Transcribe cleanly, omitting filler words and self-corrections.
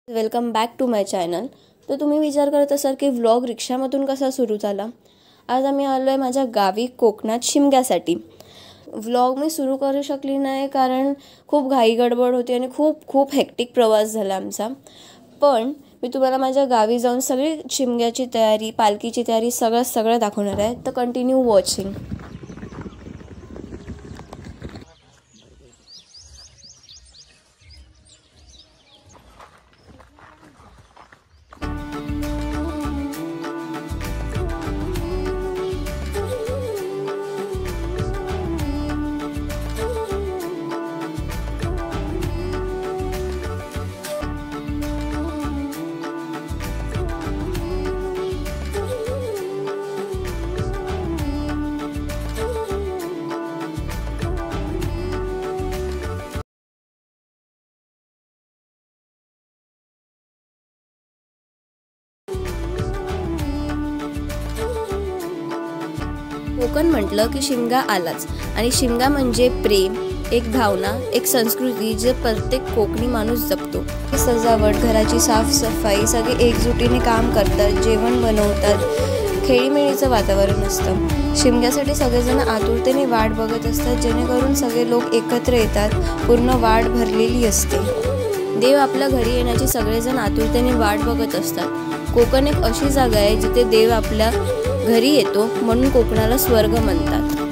Welcome back to my channel. तर तुम्ही विचार करत असाल की व्लॉग रिक्षामधून कसा सुरू झाला. आज आम्ही आलो आहे माझ्या गावी कोकणात शिमग्यासाठी. व्लॉग मी सुरू करू शकली नाही कारण खूप घाई गडबड होती आणि खूप हेक्टिक प्रवास झाला आमचा. पण मी तुम्हाला माझ्या गावी जाऊन सगळी शिमग्याची तयारी, पालखीची तयारी सगळं दाखवणार आहे. तर कंटिन्यू वॉचिंग. कोकण म्हटलं की शिमगा आलाच. आणि शिमगा म्हणजे प्रेम, एक भावना, एक संस्कृती जे प्रत्येक कोकणी माणूस जपतो. सजावट, घराची साफसफाई सगळे एकजुटीने काम करतात, जेवण बनवतात, खेळीमेळीचं वातावरण असतं. शिमग्यासाठी सगळेजण आतुरतेने वाट बघत असतात, जेणेकरून सगळे लोक एकत्र येतात. पूर्ण वाट भरलेली असते. देव आपल्या घरी येण्याची सगळेजण आतुरतेने वाट बघत असतात. कोकण एक अशी जागा आहे जिथे देव आपल्या घरी येतो, म्हणून कोकणाला स्वर्ग म्हणतात.